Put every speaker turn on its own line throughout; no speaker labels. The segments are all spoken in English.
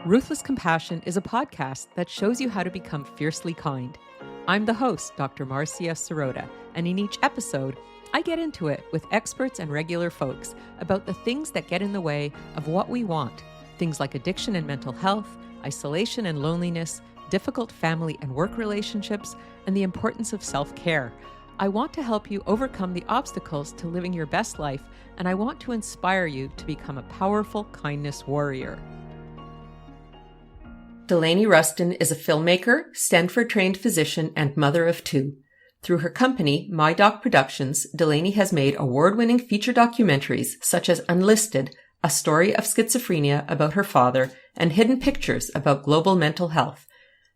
Ruthless Compassion is a podcast that shows you how to become fiercely kind. I'm the host, Dr. Marcia Sirota, and in each episode, I get into it with experts and regular folks about the things that get in the way of what we want. Things like addiction and mental health, isolation and loneliness, difficult family and work relationships, and the importance of self-care. I want to help you overcome the obstacles to living your best life, and I want to inspire you to become a powerful kindness warrior. Delaney Ruston is a filmmaker, Stanford-trained physician, and mother of two. Through her company, MyDoc Productions, Delaney has made award-winning feature documentaries such as Unlisted, a story of schizophrenia about her father, and Hidden Pictures about global mental health.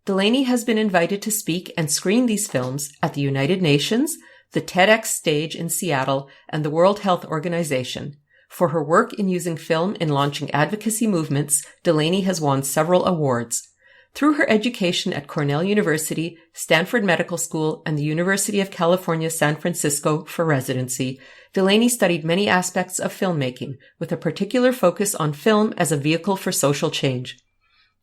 Delaney has been invited to speak and screen these films at the United Nations, the TEDx stage in Seattle, and the World Health Organization. For her work in using film in launching advocacy movements, Delaney has won several awards. Through her education at Cornell University, Stanford Medical School, and the University of California, San Francisco for residency, Delaney studied many aspects of filmmaking, with a particular focus on film as a vehicle for social change.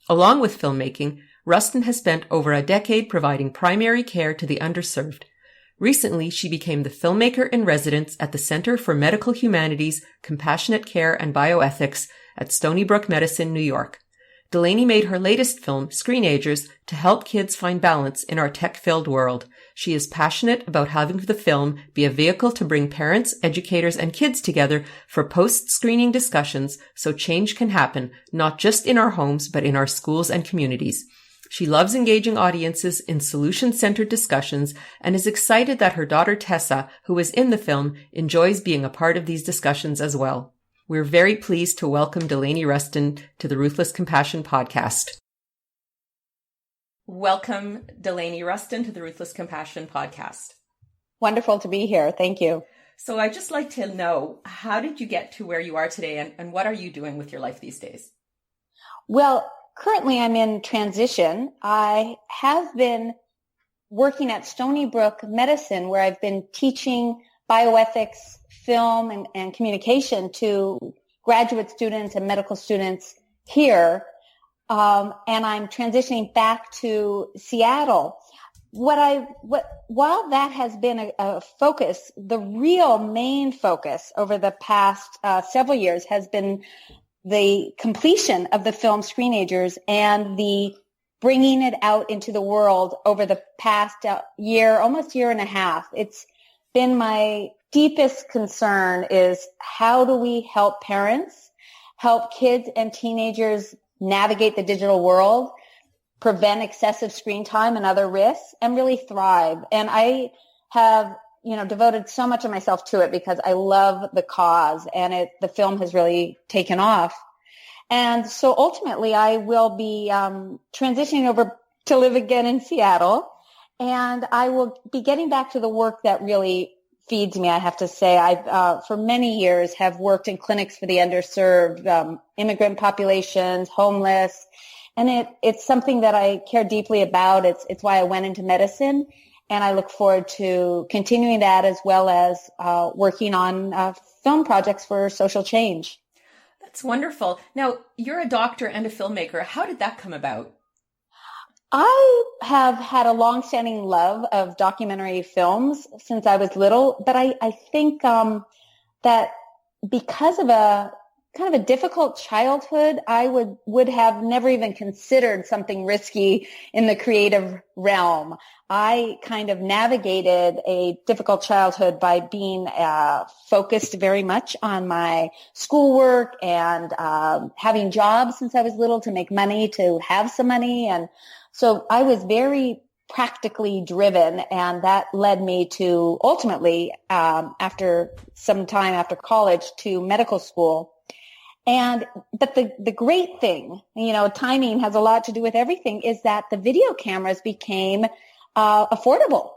Along with filmmaking, Ruston has spent over a decade providing primary care to the underserved. Recently, she became the Filmmaker-in-Residence at the Center for Medical Humanities, Compassionate Care and Bioethics at Stony Brook Medicine, New York. Delaney made her latest film, Screenagers, to help kids find balance in our tech-filled world. She is passionate about having the film be a vehicle to bring parents, educators, and kids together for post-screening discussions so change can happen, not just in our homes, but in our schools and communities. She loves engaging audiences in solution-centered discussions and is excited that her daughter Tessa, who is in the film, enjoys being a part of these discussions as well. We're very pleased to welcome Delaney Ruston to the Ruthless Compassion podcast. Welcome, Delaney Ruston, to the Ruthless Compassion podcast.
Wonderful to be here. Thank you.
So I'd just like to know, how did you get to where you are today, and what are you doing with your life these days?
Well, currently, I'm in transition. I have been working at Stony Brook Medicine, where I've been teaching bioethics, film, and communication to graduate students and medical students here. And I'm transitioning back to Seattle. While that has been a focus, the real main focus over the past several years has been the completion of the film Screenagers and the bringing it out into the world over the past year, almost year and a half. It's been my deepest concern is how do we help parents, help kids and teenagers navigate the digital world, prevent excessive screen time and other risks, and really thrive. And I have devoted so much of myself to it because I love the cause, and the film has really taken off. And so ultimately I will be transitioning over to live again in Seattle, and I will be getting back to the work that really feeds me, I have to say. I've, for many years, have worked in clinics for the underserved, immigrant populations, homeless, and it's something that I care deeply about. It's why I went into medicine. And I look forward to continuing that as well as working on film projects for social change.
That's wonderful. Now, you're a doctor and a filmmaker. How did that come about?
I have had a long-standing love of documentary films since I was little, but I think that because of a kind of a difficult childhood, I would have never even considered something risky in the creative realm. I kind of navigated a difficult childhood by being focused very much on my schoolwork and having jobs since I was little to make money, to have some money. And so I was very practically driven, and that led me to ultimately, after some time after college, to medical school. But the great thing, timing has a lot to do with everything, is that the video cameras became affordable.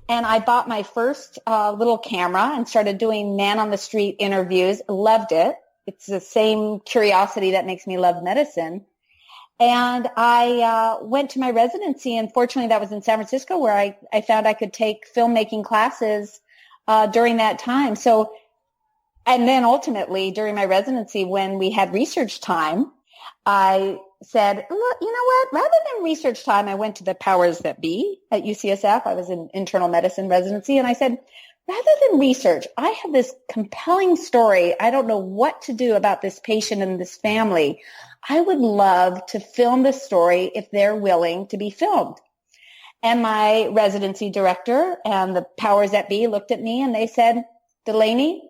And I bought my first little camera and started doing man on the street interviews. Loved it. It's the same curiosity that makes me love medicine. And I went to my residency, and fortunately that was in San Francisco, where I found I could take filmmaking classes during that time. So, and then ultimately during my residency, when we had research time, I said, look, you know what? Rather than research time, I went to the powers that be at UCSF. I was in internal medicine residency. And I said, rather than research, I have this compelling story. I don't know what to do about this patient and this family. I would love to film this story if they're willing to be filmed. And my residency director and the powers that be looked at me and they said, Delaney,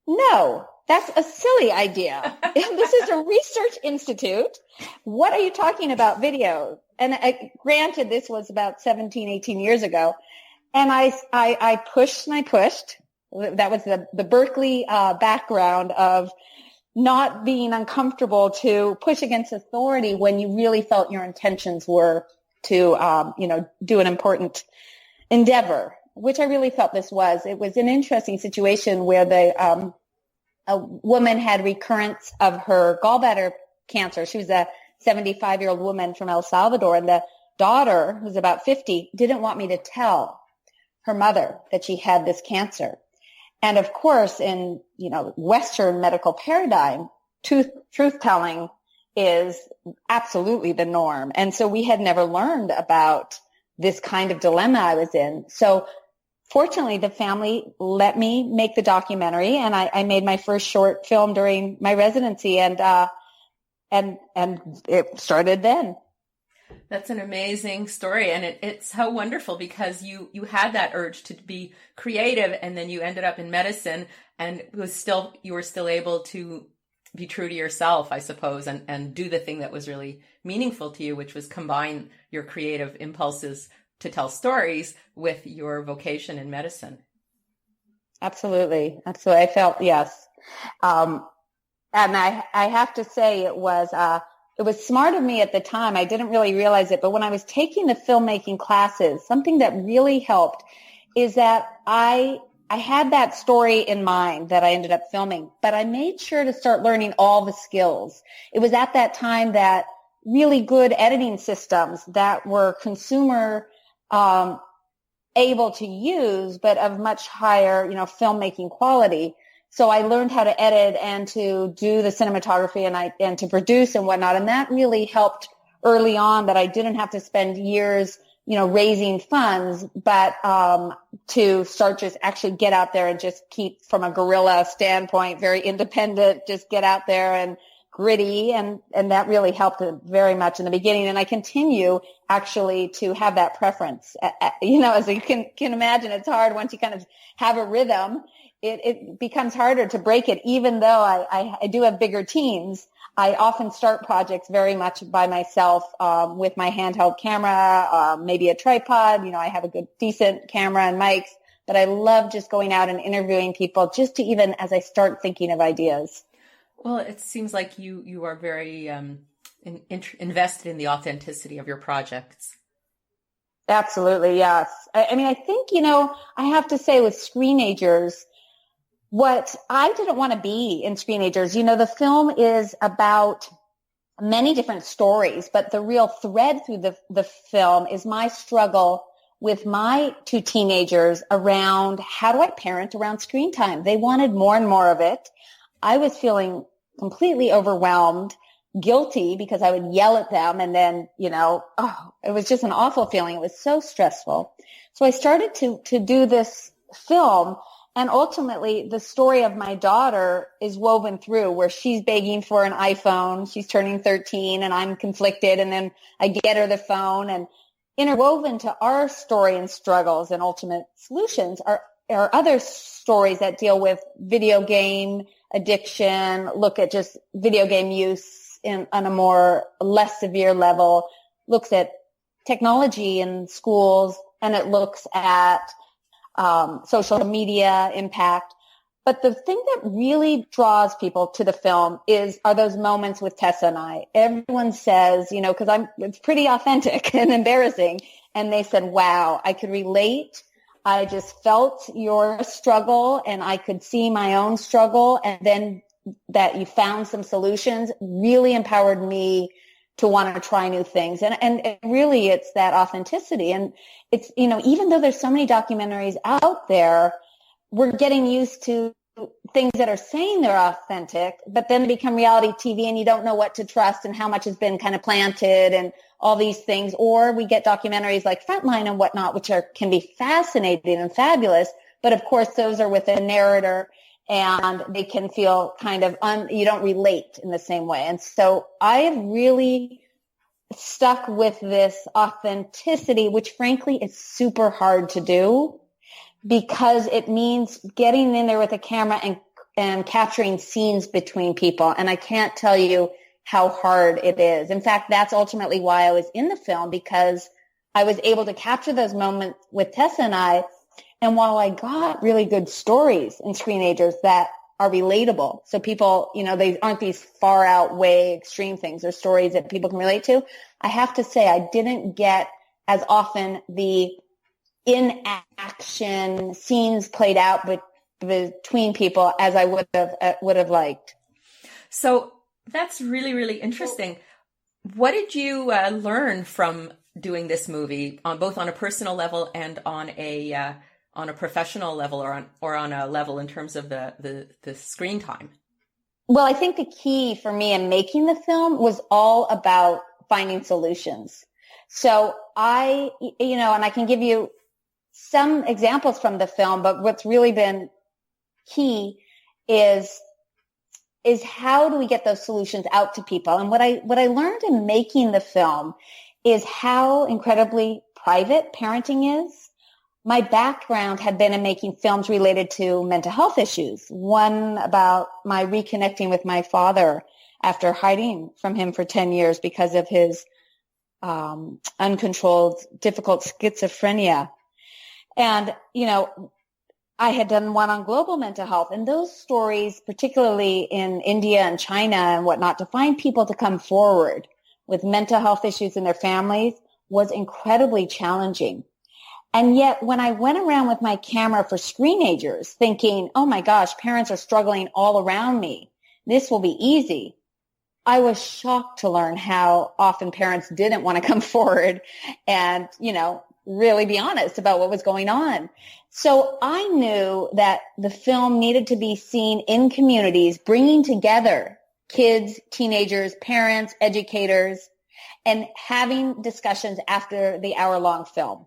no, that's a silly idea. This is a research institute. What are you talking about video? And granted, this was about 17, 18 years ago. And I pushed and I pushed. That was the Berkeley background of not being uncomfortable to push against authority when you really felt your intentions were to, do an important endeavor, which I really felt this was. It was an interesting situation where a woman had recurrence of her gallbladder cancer. She was a 75-year-old woman from El Salvador, and the daughter, who's about 50, didn't want me to tell her mother that she had this cancer. And of course, in, Western medical paradigm, truth-telling is absolutely the norm. And so we had never learned about this kind of dilemma I was in. So fortunately, the family let me make the documentary, and I made my first short film during my residency, and it started then.
That's an amazing story, and it's so wonderful because you had that urge to be creative, and then you ended up in medicine, and you were still able to be true to yourself, I suppose, and do the thing that was really meaningful to you, which was combine your creative impulses to tell stories with your vocation in medicine.
Absolutely. I felt, yes. And I have to say it was smart of me at the time. I didn't really realize it, but when I was taking the filmmaking classes, something that really helped is that I had that story in mind that I ended up filming, but I made sure to start learning all the skills. It was at that time that really good editing systems that were consumer able to use, but of much higher, filmmaking quality. So I learned how to edit and to do the cinematography and to produce and whatnot. And that really helped early on, that I didn't have to spend years, raising funds, but to start just actually get out there and just keep, from a guerrilla standpoint, very independent, just get out there and gritty. And that really helped very much in the beginning. And I continue actually to have that preference. As you can imagine, it's hard once you kind of have a rhythm. It becomes harder to break it, even though I do have bigger teams. I often start projects very much by myself with my handheld camera, maybe a tripod. I have a good, decent camera and mics, but I love just going out and interviewing people just to even as I start thinking of ideas.
Well, it seems like you are very invested in the authenticity of your projects.
Absolutely, yes. I think, I have to say with Screenagers, what I didn't want to be in Screenagers, the film is about many different stories, but the real thread through the film is my struggle with my two teenagers around how do I parent around screen time. They wanted more and more of it. I was feeling completely overwhelmed, guilty because I would yell at them, and then, it was just an awful feeling. It was so stressful. So I started to do this film. And ultimately, the story of my daughter is woven through, where she's begging for an iPhone. She's turning 13, and I'm conflicted. And then I get her the phone. And interwoven to our story and struggles and ultimate solutions are other stories that deal with video game addiction, look at just video game use on a more less severe level, looks at technology in schools, and it looks at social media impact. But the thing that really draws people to the film are those moments with Tessa and I. Everyone says, because it's pretty authentic and embarrassing. And they said, wow, I could relate. I just felt your struggle and I could see my own struggle. And then that you found some solutions really empowered me to want to try new things. And really it's that authenticity. And it's, even though there's so many documentaries out there, we're getting used to things that are saying they're authentic, but then become reality TV and you don't know what to trust and how much has been kind of planted and all these things. Or we get documentaries like Frontline and whatnot, which can be fascinating and fabulous. But of course, those are with a narrator and they can feel kind of, you don't relate in the same way. And so I have really stuck with this authenticity, which frankly is super hard to do because it means getting in there with a camera and capturing scenes between people. And I can't tell you how hard it is. In fact, that's ultimately why I was in the film, because I was able to capture those moments with Tessa and I. And while I got really good stories in Screenagers that are relatable, so people, they aren't these far out way extreme things. They're stories that people can relate to. I have to say I didn't get as often the in-action scenes played out between people as I would have liked.
So that's really, really interesting. What did you learn from doing this movie, both on a personal level and on a professional level, or on a level in terms of the screen time?
Well, I think the key for me in making the film was all about finding solutions. So and I can give you some examples from the film, but what's really been key is how do we get those solutions out to people? And what I learned in making the film is how incredibly private parenting is. My background had been in making films related to mental health issues. One about my reconnecting with my father after hiding from him for 10 years because of his uncontrolled, difficult schizophrenia. And, I had done one on global mental health, and those stories, particularly in India and China and whatnot, to find people to come forward with mental health issues in their families was incredibly challenging. And yet when I went around with my camera for Screenagers thinking, oh my gosh, parents are struggling all around me, this will be easy, I was shocked to learn how often parents didn't want to come forward and, really be honest about what was going on. So I knew that the film needed to be seen in communities, bringing together kids, teenagers, parents, educators, and having discussions after the hour-long film.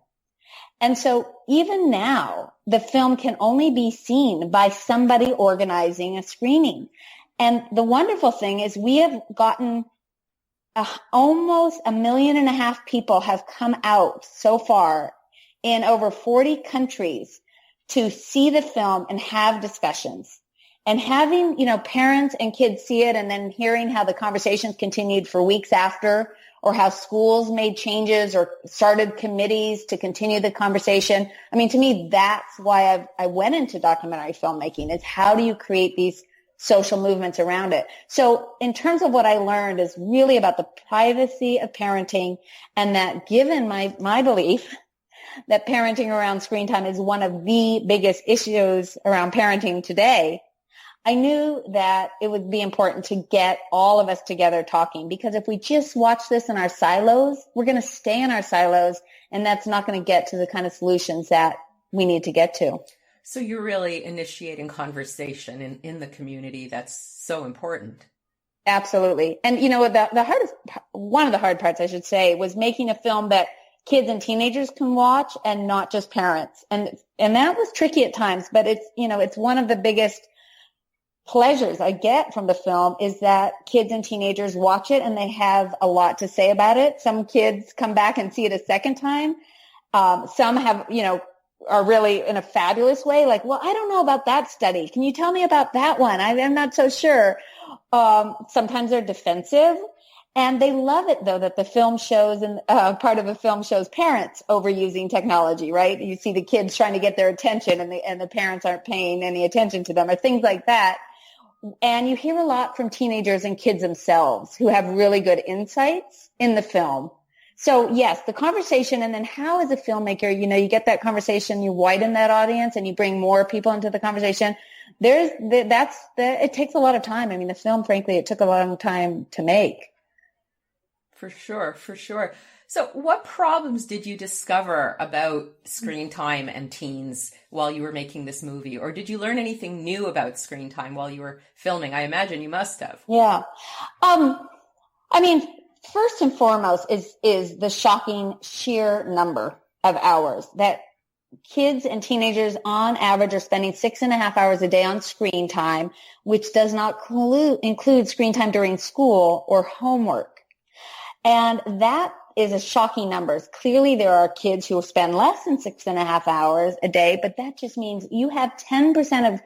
And so even now, the film can only be seen by somebody organizing a screening. And the wonderful thing is we have gotten almost 1.5 million people have come out so far in over 40 countries to see the film and have discussions. And having, parents and kids see it and then hearing how the conversations continued for weeks after, or how schools made changes or started committees to continue the conversation. I mean, to me, that's why I went into documentary filmmaking, is how do you create these social movements around it? So in terms of what I learned is really about the privacy of parenting, and that given my belief that parenting around screen time is one of the biggest issues around parenting today, I knew that it would be important to get all of us together talking, because if we just watch this in our silos, we're going to stay in our silos, and that's not going to get to the kind of solutions that we need to get to.
So you're really initiating conversation in the community. That's so important. Absolutely.
And one of the hard parts, I should say, was making a film that kids and teenagers can watch and not just parents. And that was tricky at times, but it's one of the biggest pleasures I get from the film is that kids and teenagers watch it and they have a lot to say about it. Some kids come back and see it a second time. Some have, are really in a fabulous way, like, well, I don't know about that study. Can you tell me about that one? I'm not so sure. Sometimes they're defensive, and they love it, though, that the film shows, and part of the film shows parents overusing technology, right? You see the kids trying to get their attention, and the parents aren't paying any attention to them, or things like that. And you hear a lot from teenagers and kids themselves who have really good insights in the film. So yes, the conversation, and then how as a filmmaker, you get that conversation, you widen that audience and you bring more people into the conversation. It takes a lot of time. I mean, the film, frankly, it took a long time to make.
For sure, for sure. So what problems did you discover about screen time and teens while you were making this movie? Or did you learn anything new about screen time while you were filming? I imagine you must have.
Yeah. I mean, first and foremost is the shocking sheer number of hours that kids and teenagers on average are spending 6.5 hours a day on screen time, which does not include screen time during school or homework. And that is a shocking number. Clearly, there are kids who will spend less than 6.5 hours a day, but that just means you have 10% of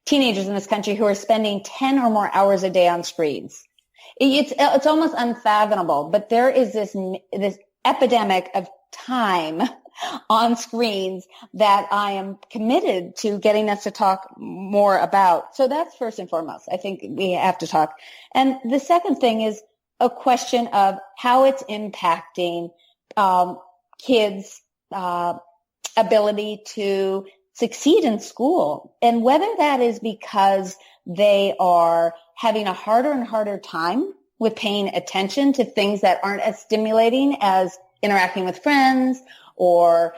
teenagers in this country who are spending 10 or more hours a day on screens. It's almost unfathomable, but there is this epidemic of time on screens that I am committed to getting us to talk more about. So that's first and foremost. I think we have to talk. And the second thing is a question of how it's impacting kids' ability to succeed in school, and whether that is because they are having a harder and harder time with paying attention to things that aren't as stimulating as interacting with friends or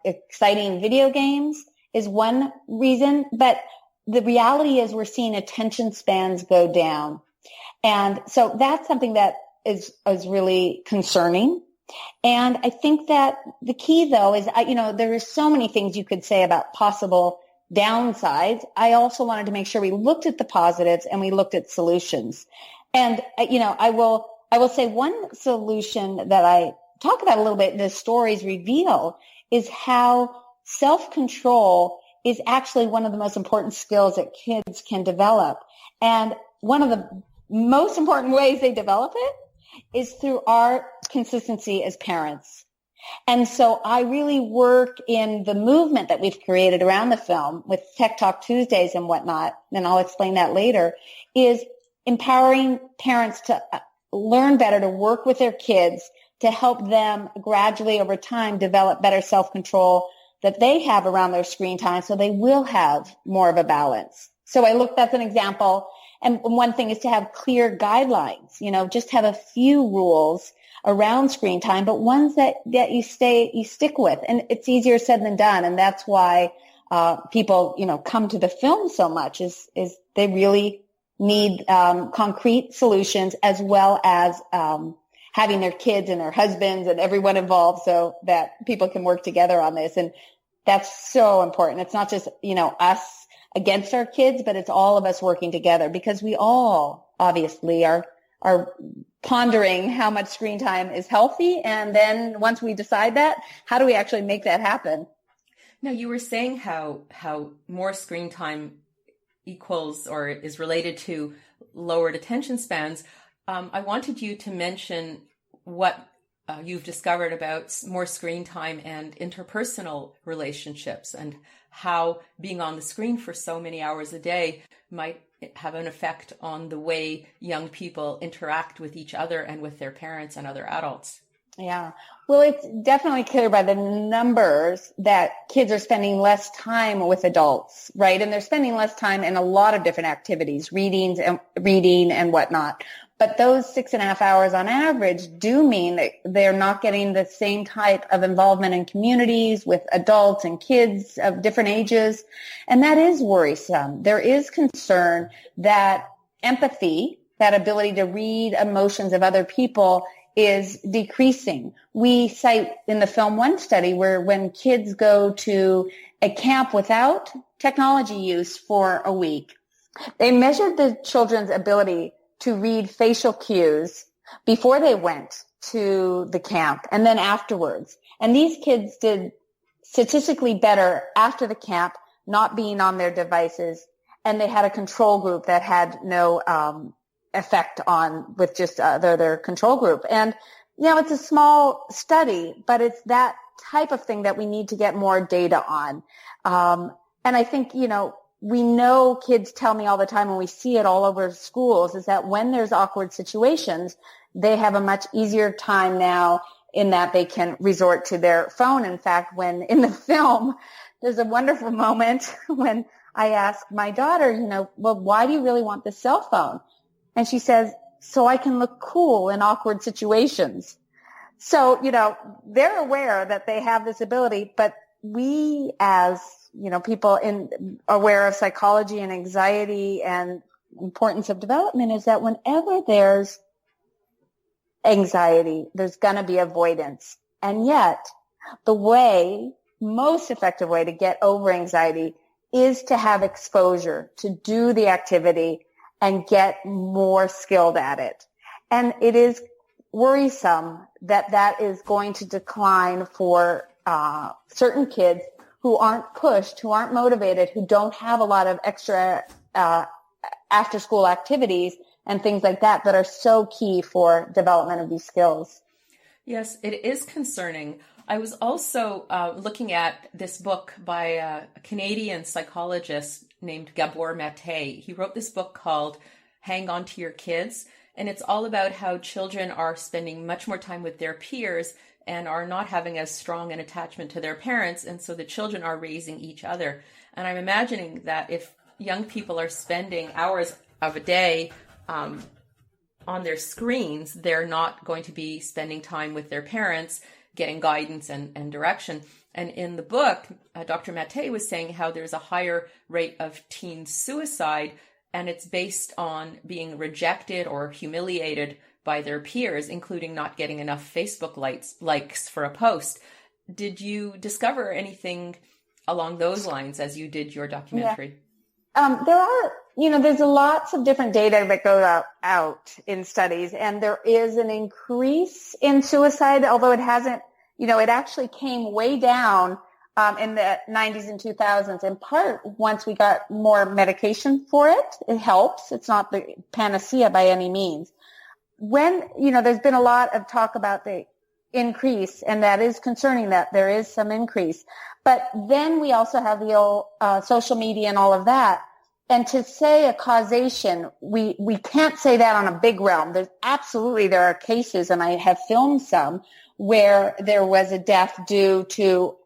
exciting video games is one reason. But the reality is we're seeing attention spans go down. And so that's something that is really concerning. And I think that the key, though, is, there are so many things you could say about possible downsides. I also wanted to make sure we looked at the positives and we looked at solutions. And, I will say one solution that I talk about a little bit, the stories reveal, is how self-control is actually one of the most important skills that kids can develop. And one of the most important ways they develop it is through our consistency as parents. And so I really work in the movement that we've created around the film with Tech Talk Tuesdays and whatnot, and I'll explain that later, is empowering parents to learn better, to work with their kids, to help them gradually over time develop better self-control that they have around their screen time so they will have more of a balance. So that's an example. And one thing is to have clear guidelines, just have a few rules around screen time, but ones that you stick with. And it's easier said than done. And that's why people, come to the film so much is they really need concrete solutions, as well as having their kids and their husbands and everyone involved so that people can work together on this. And that's so important. It's not just, us against our kids, but it's all of us working together, because we all obviously are pondering how much screen time is healthy. And then once we decide that, how do we actually make that happen?
Now, you were saying how more screen time equals or is related to lowered attention spans. I wanted you to mention what you've discovered about more screen time and interpersonal relationships, and how being on the screen for so many hours a day might have an effect on the way young people interact with each other and with their parents and other adults.
Yeah. Well, it's definitely clear by the numbers that kids are spending less time with adults, right? And they're spending less time in a lot of different activities, reading and whatnot. But those 6.5 hours on average do mean that they're not getting the same type of involvement in communities with adults and kids of different ages. And that is worrisome. There is concern that empathy, that ability to read emotions of other people, is decreasing. We cite in the film one study where when kids go to a camp without technology use for a week, they measured the children's ability to read facial cues before they went to the camp and then afterwards. And these kids did statistically better after the camp, not being on their devices. And they had a control group that had no effect on with just their control group. And, it's a small study, but it's that type of thing that we need to get more data on. And I think, we know kids tell me all the time, and we see it all over schools, is that when there's awkward situations, they have a much easier time now in that they can resort to their phone. In fact, when in the film, there's a wonderful moment when I ask my daughter, well, why do you really want this cell phone? And she says, so I can look cool in awkward situations. So, they're aware that they have this ability, but we as, people aware of psychology and anxiety and importance of development is that whenever there's anxiety, there's going to be avoidance. And yet the most effective way to get over anxiety is to have exposure, to do the activity and get more skilled at it. And it is worrisome that is going to decline for certain kids who aren't pushed, who aren't motivated, who don't have a lot of extra after-school activities and things like that are so key for development of these skills.
Yes, it is concerning. I was also looking at this book by a Canadian psychologist named Gabor Mate. He wrote this book called Hang On to Your Kids, and it's all about how children are spending much more time with their peers and are not having as strong an attachment to their parents, and so the children are raising each other. And I'm imagining that if young people are spending hours of a day on their screens, they're not going to be spending time with their parents, getting guidance and direction. And in the book, Dr. Mate was saying how there's a higher rate of teen suicide, and it's based on being rejected or humiliated by their peers, including not getting enough Facebook likes for a post. Did you discover anything along those lines as you did your documentary?
Yeah. There's lots of different data that go out in studies, and there is an increase in suicide, although it hasn't, it actually came way down in the 90s and 2000s, in part once we got more medication for it. It helps. It's not the panacea by any means. When, there's been a lot of talk about the increase, and that is concerning that there is some increase. But then we also have the old social media and all of that. And to say a causation, we can't say that on a big realm. There are cases, and I have filmed some, where there was a death due to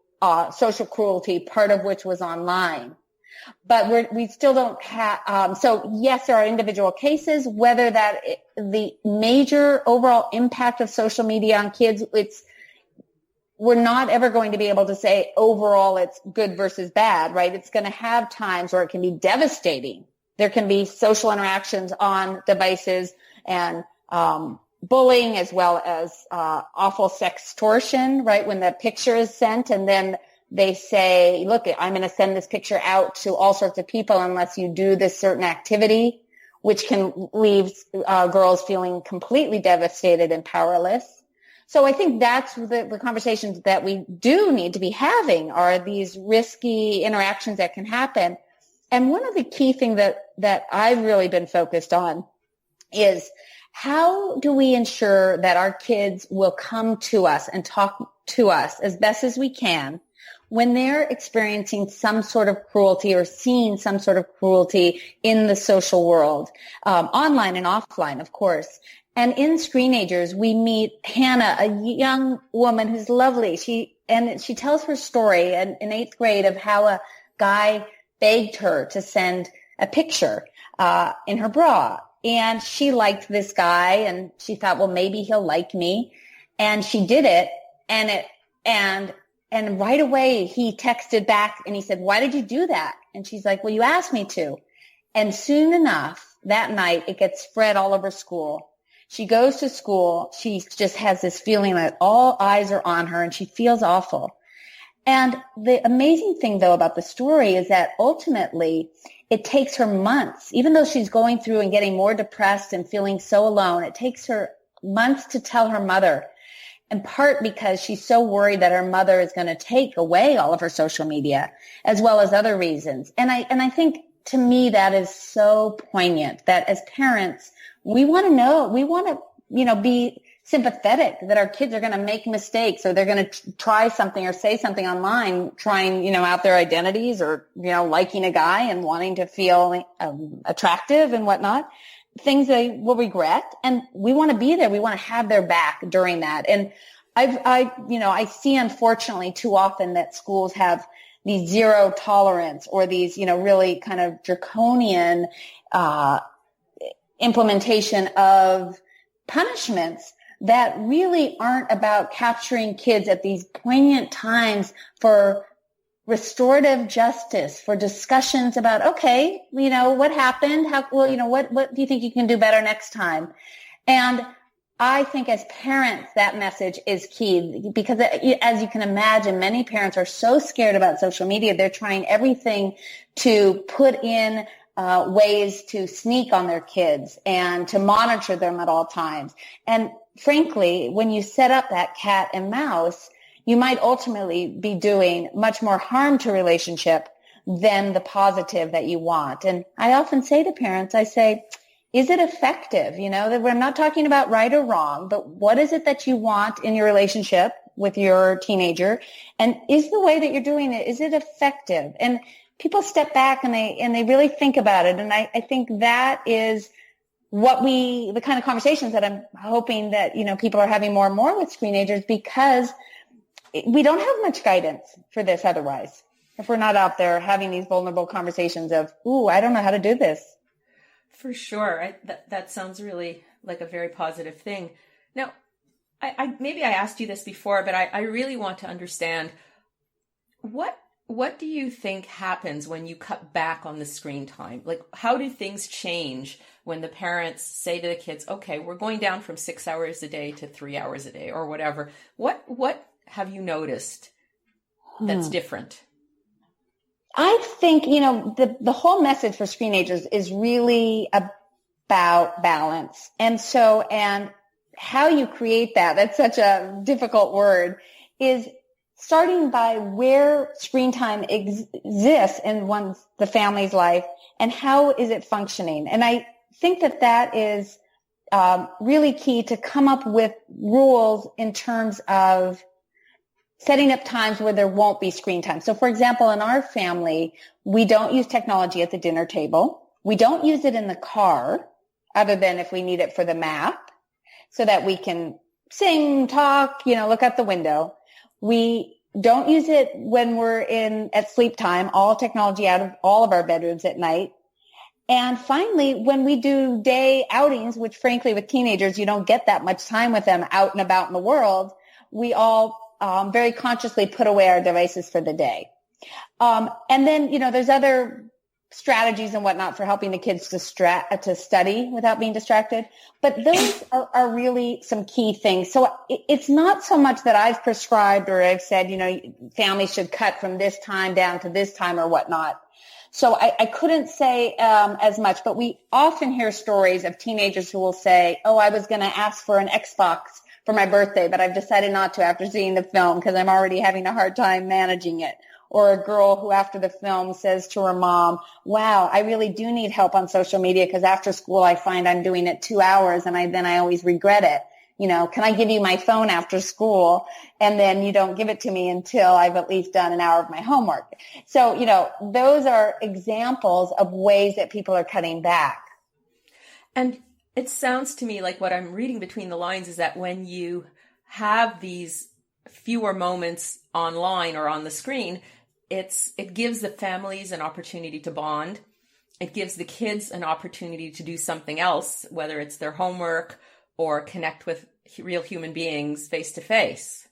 social cruelty, part of which was online. But we still don't have, so yes, there are individual cases. Whether the major overall impact of social media on kids, we're not ever going to be able to say overall it's good versus bad, right? It's going to have times where it can be devastating. There can be social interactions on devices and bullying, as well as awful sextortion, right? When the picture is sent and then they say, look, I'm going to send this picture out to all sorts of people unless you do this certain activity, which can leave girls feeling completely devastated and powerless. So I think that's the conversations that we do need to be having, are these risky interactions that can happen. And one of the key things that I've really been focused on is, how do we ensure that our kids will come to us and talk to us as best as we can when they're experiencing some sort of cruelty or seeing some sort of cruelty in the social world, online and offline, of course. And in Screenagers, we meet Hannah, a young woman who's lovely. She tells her story in 8th grade of how a guy begged her to send a picture in her bra. And she liked this guy, and she thought, well, maybe he'll like me. And she did it, and right away he texted back and he said, why did you do that? And she's like, well, you asked me to. And soon enough, that night, it gets spread all over school. She goes to school. She just has this feeling that all eyes are on her, and she feels awful. And the amazing thing, though, about the story is that ultimately it takes her months, even though she's going through and getting more depressed and feeling so alone, it takes her months to tell her mother, in part because she's so worried that her mother is going to take away all of her social media, as well as other reasons. And I think, to me, that is so poignant, that as parents, we want to know, we want to, be sympathetic that our kids are going to make mistakes, or they're going to try something or say something online, trying, out their identities, or, liking a guy and wanting to feel attractive and whatnot, things they will regret. And we want to be there. We want to have their back during that. And I see, unfortunately, too often that schools have these zero tolerance, or these, really kind of draconian, implementation of punishments that really aren't about capturing kids at these poignant times for restorative justice, for discussions about, okay, what happened? What do you think you can do better next time? And I think as parents, that message is key because, as you can imagine, many parents are so scared about social media. They're trying everything to put in ways to sneak on their kids and to monitor them at all times. And frankly, when you set up that cat and mouse, you might ultimately be doing much more harm to relationship than the positive that you want. And I often say to parents, I say, is it effective? That we're not talking about right or wrong, but what is it that you want in your relationship with your teenager? And is the way that you're doing it, is it effective? And people step back and they really think about it. And I think that is the kind of conversations that I'm hoping that, people are having more and more with screenagers, because we don't have much guidance for this otherwise. If we're not out there having these vulnerable conversations of, I don't know how to do this.
For sure. That sounds really like a very positive thing. Now, I maybe I asked you this before, but I really want to understand what do you think happens when you cut back on the screen time? Like, how do things change when the parents say to the kids, okay, we're going down from 6 hours a day to 3 hours a day or whatever? What have you noticed that's different?
I think, the whole message for screenagers is really about balance. And how you create that's such a difficult word, is starting by where screen time exists in the family's life and how is it functioning. And I think that is really key to come up with rules in terms of setting up times where there won't be screen time. So, for example, in our family, we don't use technology at the dinner table. We don't use it in the car, other than if we need it for the map, so that we can sing, talk, look out the window. We don't use it when we're at sleep time, all technology out of all of our bedrooms at night. And finally, when we do day outings, which frankly with teenagers, you don't get that much time with them out and about in the world, we all very consciously put away our devices for the day. And then, there's other strategies and whatnot for helping the kids to study without being distracted. But those are really some key things. So it's not so much that I've prescribed or I've said, families should cut from this time down to this time or whatnot. So I couldn't say as much, but we often hear stories of teenagers who will say, I was going to ask for an Xbox for my birthday, but I've decided not to after seeing the film because I'm already having a hard time managing it. Or a girl who after the film says to her mom, wow, I really do need help on social media because after school I find I'm doing it 2 hours and I always regret it. Can I give you my phone after school? And then you don't give it to me until I've at least done an hour of my homework. So, those are examples of ways that people are cutting back.
And it sounds to me like what I'm reading between the lines is that when you have these fewer moments online or on the screen, it gives the families an opportunity to bond. It gives the kids an opportunity to do something else, whether it's their homework or connect with real human beings face to face.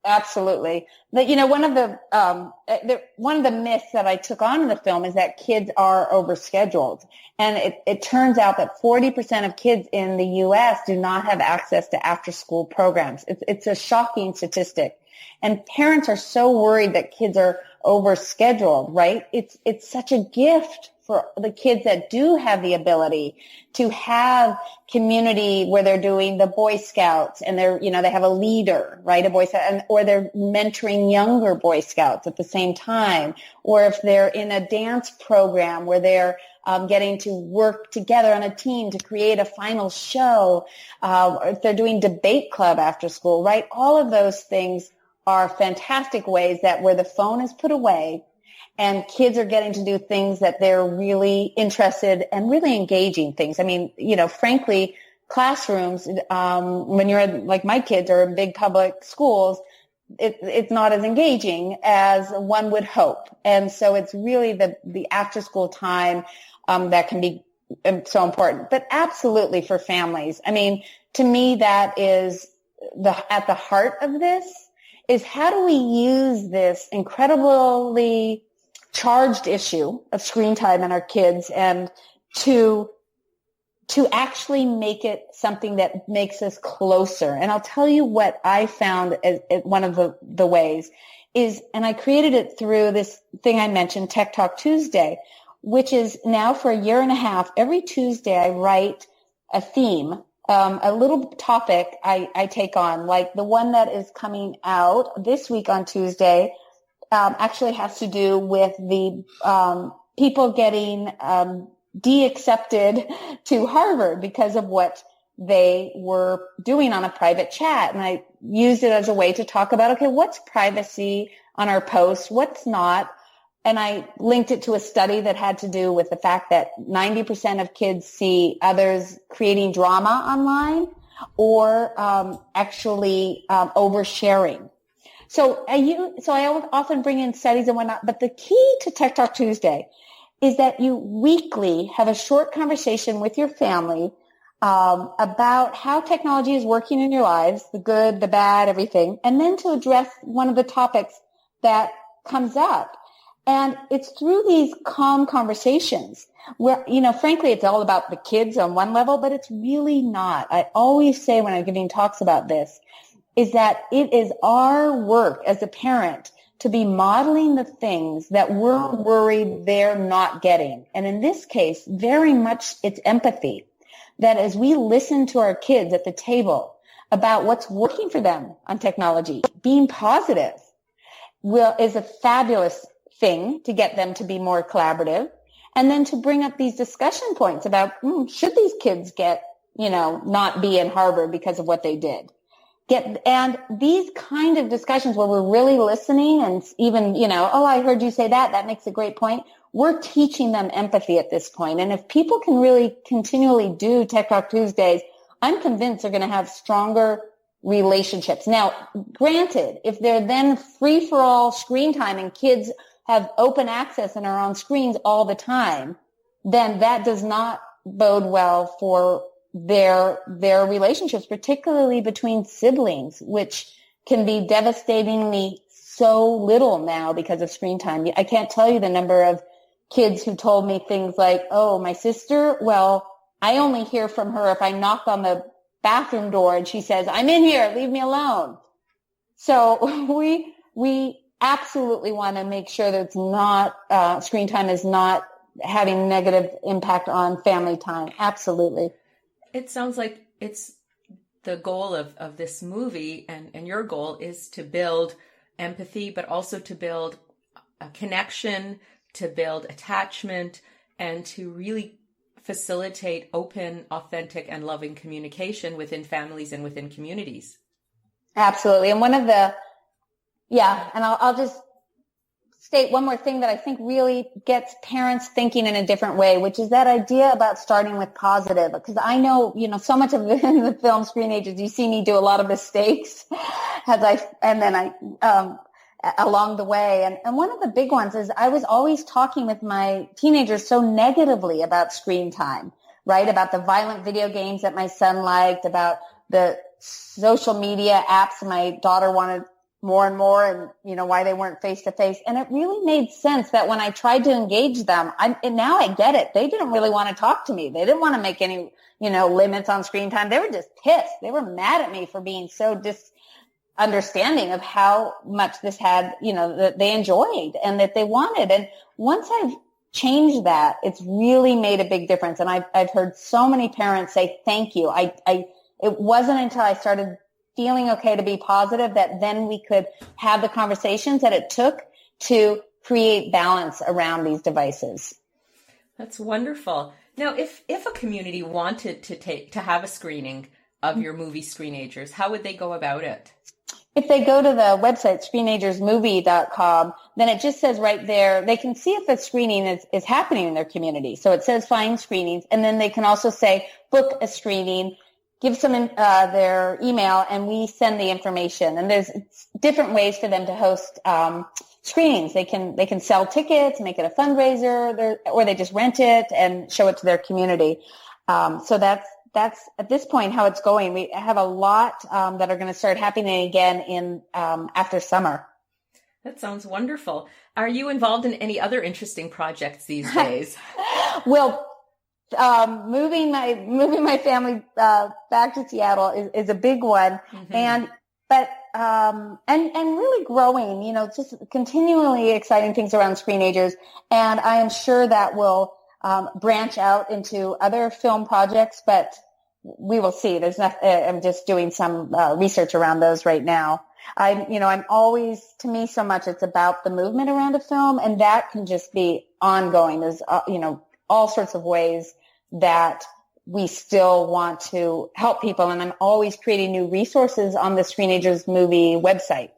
Absolutely. But, one of the myths that I took on in the film is that kids are overscheduled. And it turns out that 40% of kids in the U.S. do not have access to after-school programs. It's a shocking statistic. And parents are so worried that kids are overscheduled, right? It's such a gift for the kids that do have the ability to have community where they're doing the Boy Scouts and they have a leader, right? A Boy Scout, or they're mentoring younger Boy Scouts at the same time. Or if they're in a dance program where they're getting to work together on a team to create a final show, or if they're doing debate club after school, right? All of those things are fantastic ways that where the phone is put away and kids are getting to do things that they're really interested and really engaging things. I mean, frankly, classrooms, when you're like my kids are in big public schools, it's not as engaging as one would hope. And so it's really the after school time that can be so important, but absolutely for families. I mean, to me, that is at the heart of this is how do we use this incredibly charged issue of screen time in our kids and to actually make it something that makes us closer. And I'll tell you what I found as one of the ways is, and I created it through this thing I mentioned, Tech Talk Tuesday, which is now for a year and a half. Every Tuesday I write a theme, a little topic I take on, like the one that is coming out this week on Tuesday, actually has to do with the people getting de-accepted to Harvard because of what they were doing on a private chat. And I used it as a way to talk about, okay, what's privacy on our posts? What's not? And I linked it to a study that had to do with the fact that 90% of kids see others creating drama online or actually oversharing. So I often bring in studies and whatnot, but the key to Tech Talk Tuesday is that you weekly have a short conversation with your family about how technology is working in your lives, the good, the bad, everything, and then to address one of the topics that comes up. And it's through these calm conversations where, frankly, it's all about the kids on one level, but it's really not. I always say when I'm giving talks about this is that it is our work as a parent to be modeling the things that we're worried they're not getting. And in this case, very much it's empathy. That as we listen to our kids at the table about what's working for them on technology, being positive is a fabulous thing to get them to be more collaborative. And then to bring up these discussion points about, should these kids get, not be in Harvard because of what they did? And these kind of discussions where we're really listening and even, oh, I heard you say that. That makes a great point. We're teaching them empathy at this point. And if people can really continually do Tech Talk Tuesdays, I'm convinced they're going to have stronger relationships. Now, granted, if they're then free for all screen time and kids have open access and are on screens all the time, then that does not bode well for their relationships, particularly between siblings, which can be devastatingly so little now because of screen time. I can't tell you the number of kids who told me things like, oh, my sister, well, I only hear from her if I knock on the bathroom door and she says, I'm in here, leave me alone. So we absolutely want to make sure that it's not, screen time is not having negative impact on family time. Absolutely.
It sounds like it's the goal of this movie and your goal is to build empathy, but also to build a connection, to build attachment, and to really facilitate open, authentic, and loving communication within families and within communities.
Absolutely. And I'll just state one more thing that I think really gets parents thinking in a different way, which is that idea about starting with positive. Because I know, so much of in the film Screen Ages, you see me do a lot of mistakes along the way. And one of the big ones is I was always talking with my teenagers so negatively about screen time, right? About the violent video games that my son liked, about the social media apps my daughter wanted more and more, and why they weren't face to face. And it really made sense that when I tried to engage them, now I get it. They didn't really want to talk to me. They didn't want to make any, limits on screen time. They were just pissed. They were mad at me for being so understanding of how much this had, that they enjoyed and that they wanted. And once I've changed that, it's really made a big difference. And I've heard so many parents say, thank you. It wasn't until I started feeling okay to be positive that then we could have the conversations that it took to create balance around these devices.
That's wonderful. Now, if a community wanted to have a screening of your movie Screenagers, how would they go about it?
If they go to the website, screenagersmovie.com, then it just says right there, they can see if a screening is happening in their community. So it says find screenings, and then they can also say book a screening. give some their email, and we send the information. And there's different ways for them to host screenings. They can sell tickets, make it a fundraiser, or they just rent it and show it to their community. So that's at this point how it's going. We have a lot that are going to start happening again in after summer.
That sounds wonderful. Are you involved in any other interesting projects these days?
Well, moving my family back to Seattle is a big one, and really growing. Just continually exciting things around screenagers, and I am sure that will branch out into other film projects, but we will see. There's nothing. I'm just doing some research around those right now. I'm always, to me, so much it's about the movement around a film, and that can just be ongoing. There's, all sorts of ways that we still want to help people, and I'm always creating new resources on the Screenagers Movie website.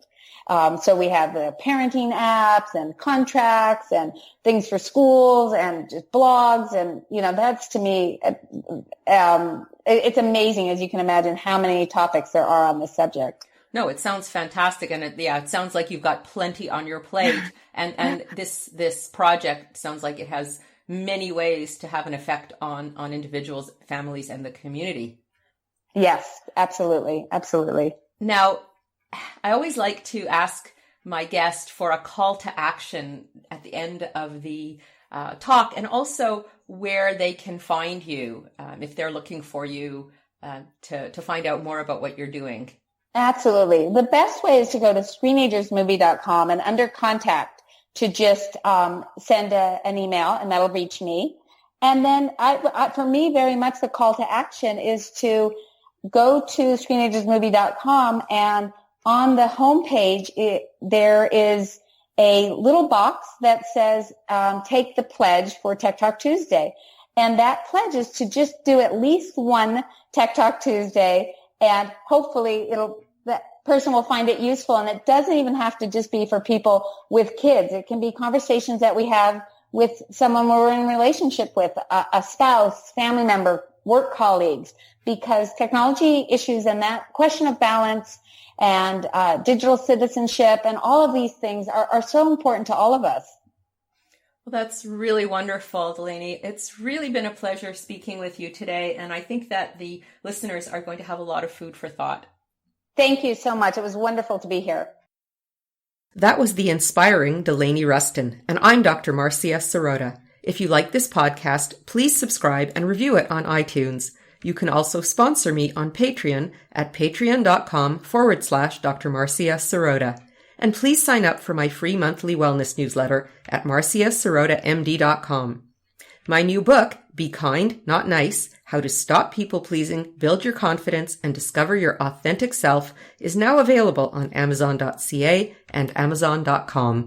So we have the parenting apps and contracts and things for schools and just blogs, and that's, to me, it's amazing, as you can imagine, how many topics there are on this subject.
No, it sounds fantastic. And it sounds like you've got plenty on your plate. And this project sounds like it has many ways to have an effect on individuals, families, and the community.
Yes, absolutely. Absolutely.
Now, I always like to ask my guest for a call to action at the end of the talk, and also where they can find you if they're looking for you to find out more about what you're doing.
Absolutely. The best way is to go to screenagersmovie.com and under contact to just send an email, and that'll reach me. And then for me, very much the call to action is to go to screenagersmovie.com, and on the homepage, there is a little box that says, take the pledge for Tech Talk Tuesday. And that pledge is to just do at least one Tech Talk Tuesday, and hopefully that person will find it useful. And it doesn't even have to just be for people with kids. It can be conversations that we have with someone we're in a relationship with, a spouse, family member, work colleagues, because technology issues and that question of balance and digital citizenship and all of these things are so important to all of us.
Well, that's really wonderful, Delaney. It's really been a pleasure speaking with you today, and I think that the listeners are going to have a lot of food for thought.
Thank you so much. It was wonderful to be here.
That was the inspiring Delaney Ruston, and I'm Dr. Marcia Sirota. If you like this podcast, please subscribe and review it on iTunes. You can also sponsor me on Patreon at patreon.com/Dr. Marcia Sirota. And please sign up for my free monthly wellness newsletter at marciasirotamd.com. My new book, Be Kind, Not Nice, How to Stop People-Pleasing, Build Your Confidence, and Discover Your Authentic Self, is now available on Amazon.ca and Amazon.com.